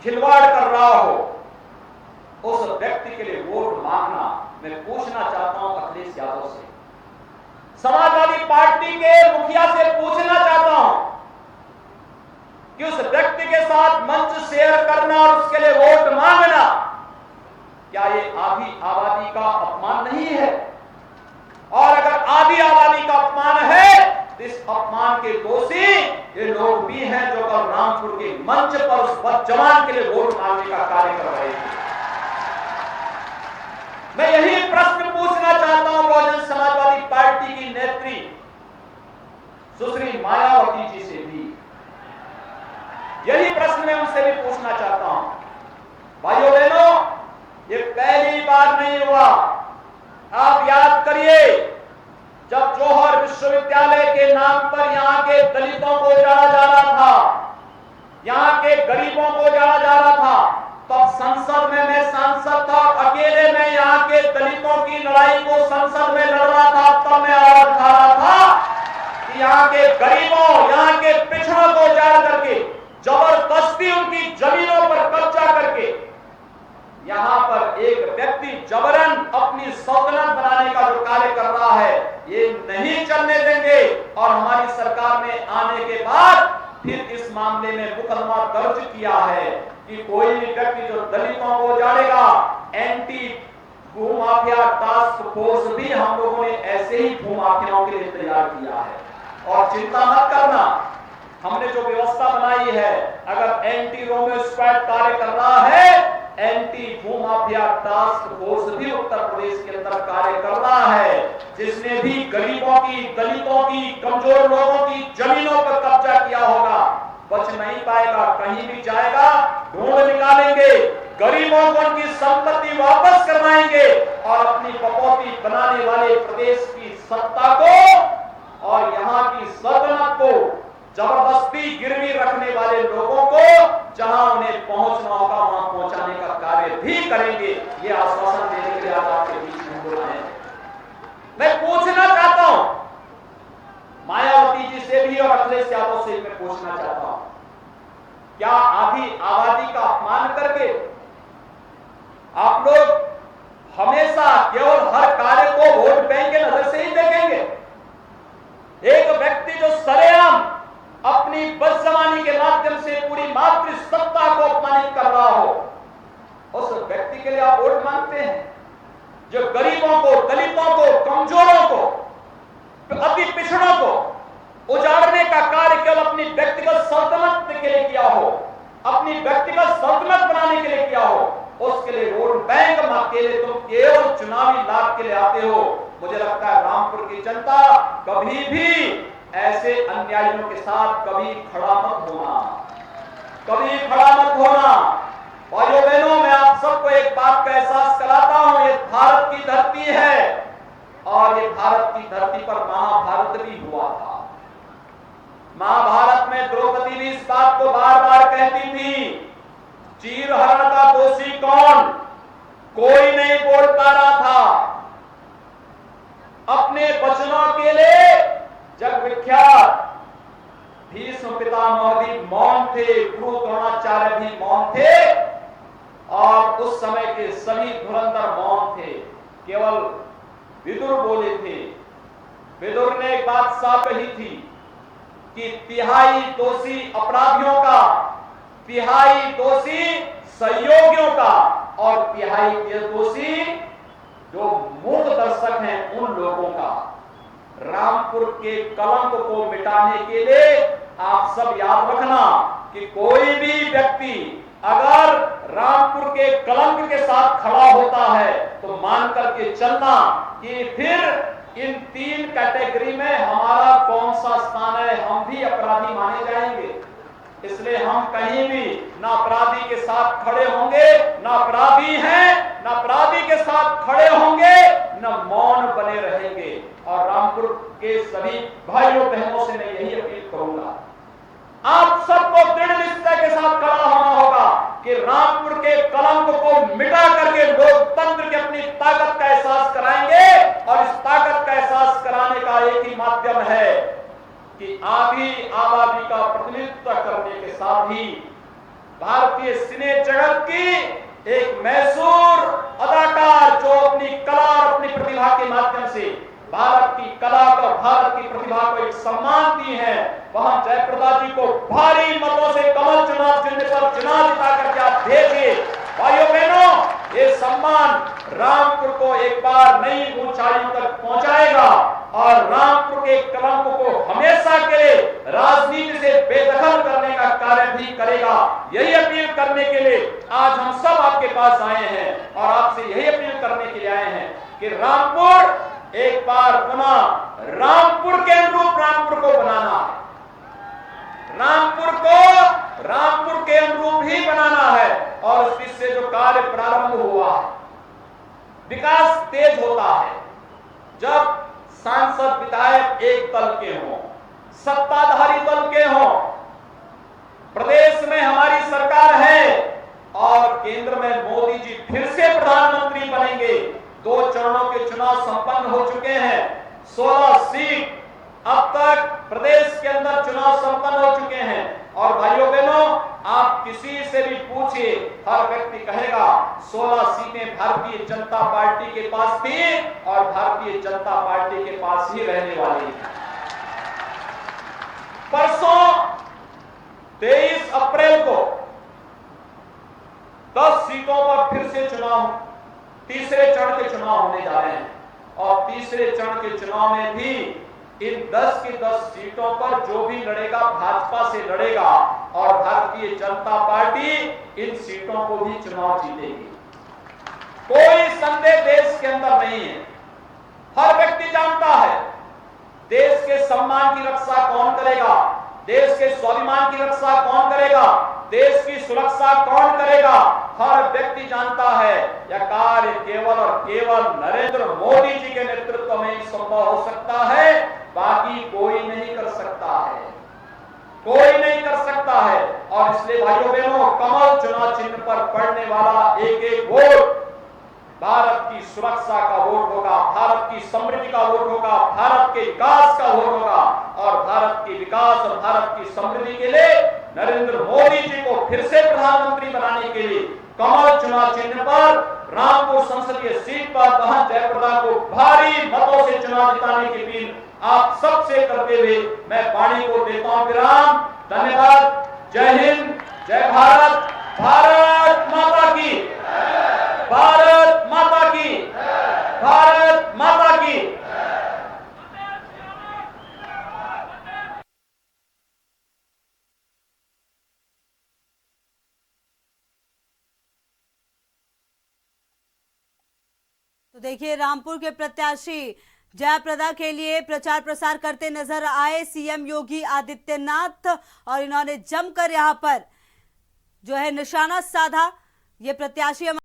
खिलवाड़ कर रहा हो, उस व्यक्ति के लिए वोट मांगना मैं पूछना चाहता हूं अखिलेश यादव से, समाजवादी पार्टी के मुखिया से पूछना चाहता हूं कि उस व्यक्ति के साथ मंच शेयर करना और उसके लिए वोट मांगना, क्या ये आधी आबादी का अपमान नहीं है? और अगर आधी आबादी का अपमान है तो इस अपमान के दोषी ये लोग भी हैं जो कल रामपुर के मंच पर उस बदजवान के लिए वोट मांगने का कार्य कर रहे थे। मैं यही प्रश्न पूछना चाहता हूं बहुजन समाजवादी पार्टी की नेत्री सुश्री मायावती जी से भी, यही प्रश्न मैं उनसे भी पूछना चाहता हूं। भाइयों बहनों, ये पहली बार नहीं हुआ। आप याद करिए, जब जौहर विश्वविद्यालय के नाम पर यहां के दलितों को उजाड़ा जा रहा था, यहां के गरीबों को उजाड़ा जा रहा था, तब संसद में मैं सांसद था, अकेले मैं यहां के दलितों की लड़ाई को संसद में लड़ रहा था। तब मैं आवाज उठा रहा था कि यहां के गरीबों, यहां के पिछड़ों को उजाड़ करके, जबरदस्ती उनकी जमीनों पर कब्जा करके यहां पर एक व्यक्ति जबरन अपनी सल्तनत बनाने का जो कार्य कर रहा है, ये नहीं चलने देंगे। और हमारी सरकार ने आने के बाद फिर इस मामले में मुकदमा दर्ज किया है कि कोई भी व्यक्ति जो दलितों को उजाड़ेगा, एंटी भूमाफिया टास्क फोर्स भी हम लोगों ने ऐसे ही भूमाफियाओं के लिए तैयार किया है। और चिंता मत करना, हमने जो व्यवस्था बनाई है, अगर एंटी रोमियो स्क्वाड कार्य कर रहा है, एंटी भूमाफिया टास्क फोर्स भी उत्तर प्रदेश के अंदर कार्य कर रहा है। जिसने भी गरीबों की, दलितों की, कमजोर लोगों की जमीनों पर कब्जा किया होगा, बच नहीं पाएगा, कहीं भी जाएगा ढूंढ निकालेंगे, गरीबों को उनकी संपत्ति वापस करवाएंगे और अपनी बपौती बनाने वाले प्रदेश की सत्ता को और यहाँ की सल्तनत को जबरदस्ती गिरवी रखने वाले लोगों को जहां उन्हें पहुंचना होगा वहां पहुंचाने का कार्य भी करेंगे। ये आश्वासन देने के लिए आज आपके बीच में बोल रहे हैं। मैं पूछना चाहता हूं मायावती जी से भी और अखिलेश यादव से मैं पूछना चाहता हूं, क्या आधी आबादी का अपमान करके आप लोग हमेशा केवल हर कार्य को वोट बैंक के नजर से ही देखेंगे? एक व्यक्ति जो सरेआम अपनी बदजमानी के माध्यम से पूरी मातृ सत्ता को अपमानित कर रहा हो, उस व्यक्ति के लिए आप वोट मांगते हैं? जो गरीबों को, दलितों को, कमजोरों को, अति पिछड़ों को उजाड़ने का कार्य केवल अपनी व्यक्तिगत सल्तनत के लिए किया हो, अपनी व्यक्तिगत सल्तनत बनाने के लिए किया हो, उसके लिए वोट बैंक के लिए तुम केवल चुनावी लाभ के लिए आते हो। मुझे लगता है रामपुर की जनता कभी भी ऐसे अन्यायियों के साथ कभी खड़ा मत होना, कभी खड़ा मत होना। भाइयों बहनों, मैं आप सबको एक बात का एहसास कराता हूं, ये भारत की धरती है और ये भारत की धरती पर महाभारत भी हुआ था। महाभारत में द्रौपदी भी इस बात को बार बार कहती थी, चीरहरण का दोषी कौन? कोई नहीं बोल पा रहा था। अपने वचनों के लिए जग विख्यात भीष्म पितामह भी मौन थे, गुरु द्रोणाचार्य भी मौन थे और उस समय के सभी धुरंधर मौन थे, केवल विदुर बोले थे। विदुर ने एक बात साफ कही थी कि तिहाई दोषी अपराधियों का, तिहाई दोषी सहयोगियों का और तिहाई दोषी जो मूक दर्शक हैं उन लोगों का। रामपुर के कलंक को मिटाने के लिए आप सब याद रखना कि कोई भी व्यक्ति अगर रामपुर के कलंक के साथ खड़ा होता है तो मान करके चलना कि फिर इन तीन कैटेगरी में हमारा कौन सा स्थान है, हम भी अपराधी माने जाएंगे। इसलिए हम कहीं भी न अपराधी के साथ खड़े होंगे, न अपराधी हैं, न अपराधी के साथ खड़े होंगे, न मौन बने रहेंगे। और रामपुर के सभी भाइयों बहनों से मैं यही अपील करूंगा, आप सबको दृढ़ निश्चय के साथ खड़ा होना होगा कि रामपुर के कलंक को मिटा करके लोकतंत्र की अपनी ताकत का एहसास कराएंगे। और इस ताकत का एहसास कराने का एक ही माध्यम है कि आधी आबादी का प्रतिनिधित्व करने के साथ ही भारतीय सिने जगत की एक मैसूर अदाकार जो अपनी कला और अपनी प्रतिभा के माध्यम से भारत की कला को, भारत की प्रतिभा को एक सम्मान दी है, वहां जयप्रदा जी को भारी मतों से कमल चुनाव चिन्ह पर चुनाव जिता करके आप भेजिए। भाइयों बहनों, ये सम्मान रामपुर को एक बार नई ऊंचाइयों तक पहुंचाएगा और रामपुर के कलंक को हमेशा के लिए राजनीति से बेदखल करने का कार्य भी करेगा। यही अपील करने के लिए आज हम सब आपके पास आए हैं और आपसे यही अपील करने के लिए आए हैं कि रामपुर एक बार पुनः रामपुर के अनुरूप रामपुर को बनाना है, रामपुर के अनुरूप ही बनाना है। और इससे जो कार्य प्रारंभ हुआ है, विकास तेज होता है जब सांसद विधायक एक दल के हों, सत्ताधारी दल के हों। प्रदेश में हमारी सरकार है और केंद्र में मोदी जी फिर से प्रधानमंत्री बनेंगे। 2 चरणों के चुनाव संपन्न हो चुके हैं, 16 सीट अब तक प्रदेश के अंदर चुनाव संपन्न हो चुके हैं। और भाइयों बहनों, आप किसी से भी पूछिए, हर व्यक्ति कहेगा 16 सीटें भारतीय जनता पार्टी के पास थी और भारतीय जनता पार्टी के पास ही रहने वाली है। परसों 23 अप्रैल को 10 सीटों पर फिर से चुनाव, तीसरे चरण के चुनाव होने जा रहे हैं और तीसरे चरण के चुनाव में भी इन 10 की 10 सीटों पर जो भी लड़ेगा भाजपा से लड़ेगा और भारतीय जनता पार्टी इन सीटों को भी चुनाव जीतेगी। कोई संदेह देश के अंदर नहीं है। हर व्यक्ति जानता है देश के सम्मान की रक्षा कौन करेगा, देश के स्वाभिमान की रक्षा कौन करेगा, देश की सुरक्षा कौन करेगा। हर व्यक्ति जानता है यह कार्य केवल और केवल नरेंद्र मोदी जी के नेतृत्व में ही संभव हो सकता है, बाकी कोई नहीं कर सकता है, कोई नहीं कर सकता है। और इसलिए भाइयों बहनों, कमल चुनाव चिन्ह पर पड़ने वाला एक एक वोट भारत की सुरक्षा का वोट होगा, भारत की समृद्धि का वोट होगा, भारत के विकास का वोट होगा। और भारत की विकास और भारत की समृद्धि के लिए नरेंद्र मोदी जी को फिर से प्रधानमंत्री बनाने के लिए कमल चुनाव चिन्ह पर रामपुर संसदीय सीट पर बहन जयप्रदा को भारी मतों से चुनाव जिताने की अपील आप सबसे करते हुए मैं वाणी को देता हूं विराम। धन्यवाद। जय हिंद, जय भारत, भारत माता की, भारत माता की, भारत माता की। तो देखिए, रामपुर के प्रत्याशी जयप्रदा के लिए प्रचार प्रसार करते नजर आए सीएम योगी आदित्यनाथ और इन्होंने जमकर यहां पर जो है निशाना साधा। ये प्रत्याशी